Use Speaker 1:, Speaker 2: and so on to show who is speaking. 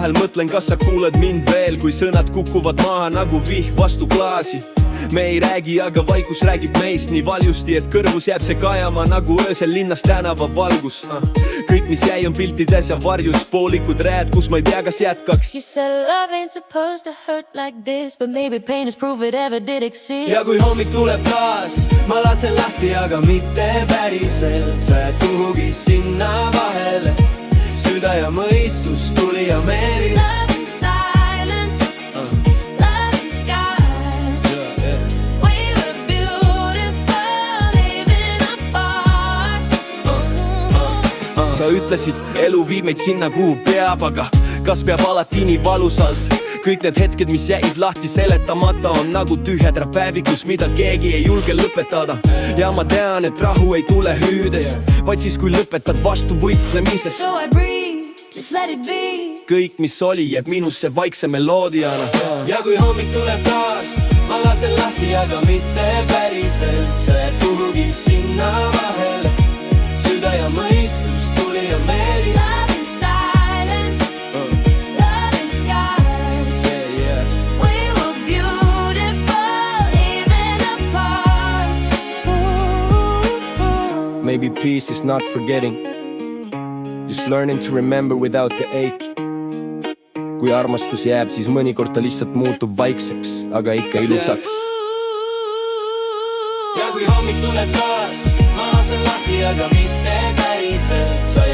Speaker 1: vahel mõtlen, kas sa kuulad mind veel, kui sõnad kukuvad maha nagu vihv vastu klaasi. Me ei räägi, aga vaikus räägib meist nii valjusti, et kõrvus jääb see kajama nagu öösel linnas tänava valgus. Kõik, mis jäi, on piltides ja varjus, poolikud read, kus ma ei tea, kas jätkaks.
Speaker 2: You said love ain't supposed to hurt like this, but maybe pain is proof it ever did exist.
Speaker 1: Ja kui hommik tuleb taas, ma lasen lahti, aga mitte päriselt. Sa jääd kuhugi sinna vahele, süda ja mõistus, tuli ja meri.
Speaker 2: Love in silence, love in skies. We were beautiful, even apart.
Speaker 1: Sa ütlesid, elu viib meid sinna, kuhu peab, aga kas peab alati nii valusalt? Kõik need hetked, mis jäid lahti seletamata, on nagu tühjad päevikus, mida keegi ei julge lõpetada. Ja ma tean, et rahu ei tule hüüdes, vaid siis, kui lõpetad vastu võitlemises.
Speaker 2: So I breathe, just let it be.
Speaker 1: Kõik, mis oli, jääb minusse vaikse meloodiana. Ja kui hommik tuleb taas, ma lasen lahti, aga mitte päriselt. Sa jääd kuhugi sinna vahele, süda ja mõistus, tuli ja meri.
Speaker 2: Love in silence, love in skies. We were beautiful, even apart.
Speaker 1: Maybe peace is not forgetting, just learning to remember without the ache. Kui armastus jääb, siis mõnikord ta lihtsalt muutub vaikseks, aga ikka ilusaks. Ja kui hommik tuleb taas, ma lasen lahti, aga mitte päriselt. Sa